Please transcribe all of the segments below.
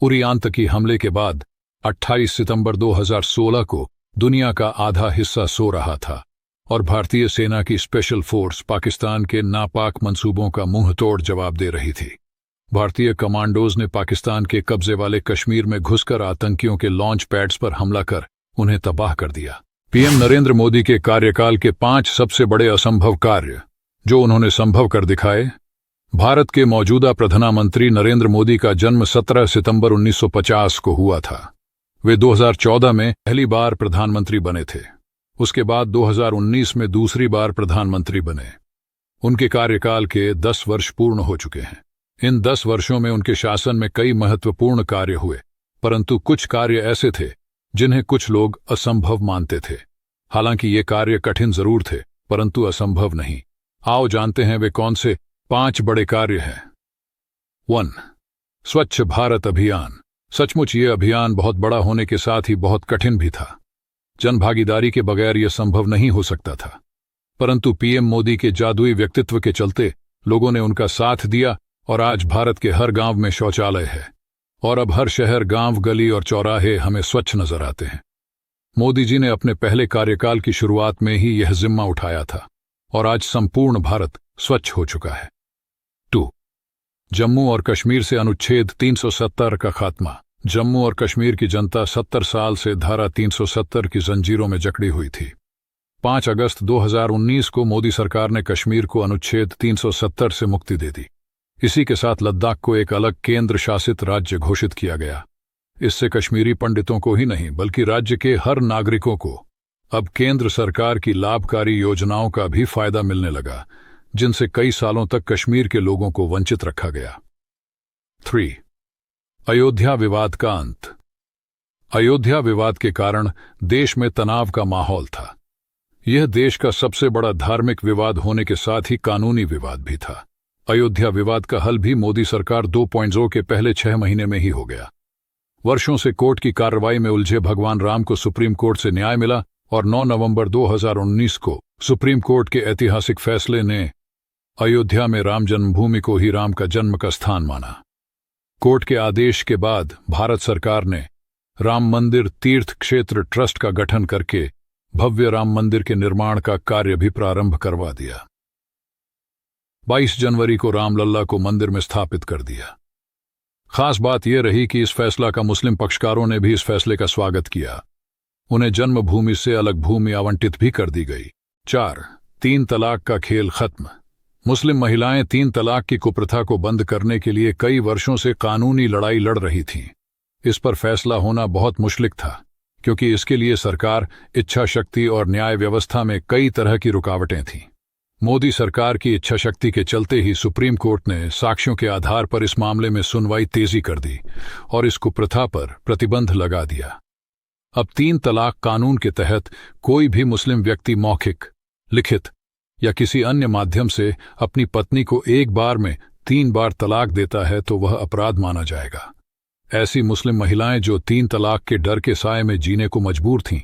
उरी आतंकी हमले के बाद 28 सितंबर 2016 को दुनिया का आधा हिस्सा सो रहा था और भारतीय सेना की स्पेशल फोर्स पाकिस्तान के नापाक मंसूबों का मुंह तोड़ जवाब दे रही थी। भारतीय कमांडोज ने पाकिस्तान के कब्जे वाले कश्मीर में घुसकर आतंकियों के लॉन्च पैड्स पर हमला कर उन्हें तबाह कर दिया। पीएम नरेंद्र मोदी के कार्यकाल के 5 सबसे बड़े असंभव कार्य जो उन्होंने संभव कर दिखाए। भारत के मौजूदा प्रधानमंत्री नरेंद्र मोदी का जन्म 17 सितंबर 1950 को हुआ था। वे 2014 में पहली बार प्रधानमंत्री बने थे। उसके बाद 2019 में दूसरी बार प्रधानमंत्री बने। उनके कार्यकाल के 10 वर्ष पूर्ण हो चुके हैं। इन 10 वर्षों में उनके शासन में कई महत्वपूर्ण कार्य हुए, परंतु कुछ कार्य ऐसे थे जिन्हें कुछ लोग असंभव मानते थे। हालांकि ये कार्य कठिन जरूर थे, परंतु असंभव नहीं। आओ जानते हैं वे कौन से 5 बड़े कार्य हैं। 1. स्वच्छ भारत अभियान। सचमुच ये अभियान बहुत बड़ा होने के साथ ही बहुत कठिन भी था। जनभागीदारी के बगैर यह संभव नहीं हो सकता था, परंतु पीएम मोदी के जादुई व्यक्तित्व के चलते लोगों ने उनका साथ दिया और आज भारत के हर गांव में शौचालय है और अब हर शहर, गांव, गली और चौराहे हमें स्वच्छ नजर आते हैं। मोदी जी ने अपने पहले कार्यकाल की शुरुआत में ही यह जिम्मा उठाया था और आज संपूर्ण भारत स्वच्छ हो चुका है। 2. जम्मू और कश्मीर से अनुच्छेद 370 का खात्मा। जम्मू और कश्मीर की जनता 70 साल से धारा 370 की जंजीरों में जकड़ी हुई थी। 5 अगस्त 2019 को मोदी सरकार ने कश्मीर को अनुच्छेद 370 से मुक्ति दे दी। इसी के साथ लद्दाख को एक अलग केंद्र शासित राज्य घोषित किया गया। इससे कश्मीरी पंडितों को ही नहीं बल्कि राज्य के हर नागरिकों को अब केंद्र सरकार की लाभकारी योजनाओं का भी फायदा मिलने लगा, जिनसे कई सालों तक कश्मीर के लोगों को वंचित रखा गया। 3. अयोध्या विवाद का अंत। अयोध्या विवाद के कारण देश में तनाव का माहौल था। यह देश का सबसे बड़ा धार्मिक विवाद होने के साथ ही कानूनी विवाद भी था। अयोध्या विवाद का हल भी मोदी सरकार 2.0 के पहले 6 महीने में ही हो गया। वर्षों से कोर्ट की कार्रवाई में उलझे भगवान राम को सुप्रीम कोर्ट से न्याय मिला और 9 नवंबर 2019 को सुप्रीम कोर्ट के ऐतिहासिक फैसले ने अयोध्या में राम जन्मभूमि को ही राम का जन्म का स्थान माना। कोर्ट के आदेश के बाद भारत सरकार ने राम मंदिर तीर्थ क्षेत्र ट्रस्ट का गठन करके भव्य राम मंदिर के निर्माण का कार्य भी प्रारंभ करवा दिया। 22 जनवरी को रामलल्ला को मंदिर में स्थापित कर दिया। खास बात यह रही कि इस फैसला का मुस्लिम पक्षकारों ने भी इस फैसले का स्वागत किया। उन्हें जन्मभूमि से अलग भूमि आवंटित भी कर दी गई। 4. 3 तलाक का खेल खत्म। मुस्लिम महिलाएं 3 तलाक की कुप्रथा को बंद करने के लिए कई वर्षों से कानूनी लड़ाई लड़ रही थीं। इस पर फैसला होना बहुत मुश्किल था, क्योंकि इसके लिए सरकार, इच्छा शक्ति और न्याय व्यवस्था में कई तरह की रुकावटें थीं। मोदी सरकार की इच्छा शक्ति के चलते ही सुप्रीम कोर्ट ने साक्ष्यों के आधार पर इस मामले में सुनवाई तेजी कर दी और इस कुप्रथा पर प्रतिबंध लगा दिया। अब 3 तलाक कानून के तहत कोई भी मुस्लिम व्यक्ति मौखिक, लिखित या किसी अन्य माध्यम से अपनी पत्नी को एक बार में 3 बार तलाक देता है तो वह अपराध माना जाएगा। ऐसी मुस्लिम महिलाएं जो 3 तलाक के डर के साए में जीने को मजबूर थीं,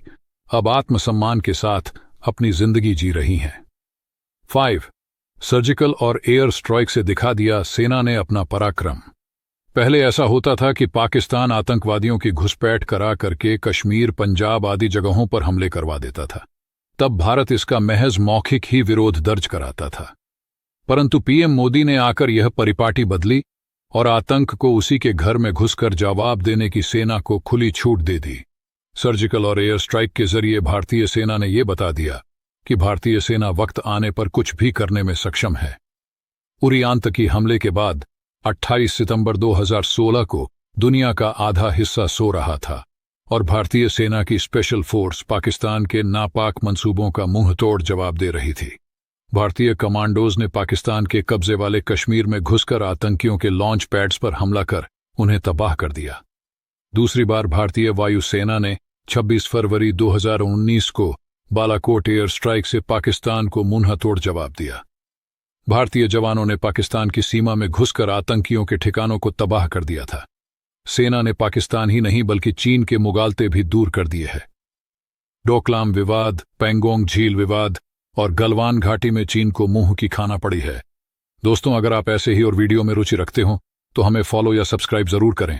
अब आत्मसम्मान के साथ अपनी जिंदगी जी रही हैं। 5. सर्जिकल और एयर स्ट्राइक से दिखा दिया सेना ने अपना पराक्रम। पहले ऐसा होता था कि पाकिस्तान आतंकवादियों की घुसपैठ करा करके कश्मीर, पंजाब आदि जगहों पर हमले करवा देता था। तब भारत इसका महज मौखिक ही विरोध दर्ज कराता था, परंतु पीएम मोदी ने आकर यह परिपाटी बदली और आतंक को उसी के घर में घुसकर जवाब देने की सेना को खुली छूट दे दी। सर्जिकल और एयर स्ट्राइक के जरिए भारतीय सेना ने यह बता दिया कि भारतीय सेना वक्त आने पर कुछ भी करने में सक्षम है। उरी आतंकी हमले के बाद 28 सितंबर 2016 को दुनिया का आधा हिस्सा सो रहा था और भारतीय सेना की स्पेशल फोर्स पाकिस्तान के नापाक मंसूबों का मुंह तोड़ जवाब दे रही थी। भारतीय कमांडोज ने पाकिस्तान के कब्जे वाले कश्मीर में घुसकर आतंकियों के लॉन्च पैड्स पर हमला कर उन्हें तबाह कर दिया। दूसरी बार भारतीय वायुसेना ने 26 फरवरी 2019 को बालाकोट एयर स्ट्राइक से पाकिस्तान को मुंह तोड़ जवाब दिया। भारतीय जवानों ने पाकिस्तान की सीमा में घुसकर आतंकियों के ठिकानों को तबाह कर दिया था। सेना ने पाकिस्तान ही नहीं बल्कि चीन के मुगालते भी दूर कर दिए हैं। डोकलाम विवाद, पैंगोंग झील विवाद और गलवान घाटी में चीन को मुंह की खाना पड़ी है। दोस्तों, अगर आप ऐसे ही और वीडियो में रुचि रखते हो तो हमें फॉलो या सब्सक्राइब जरूर करें।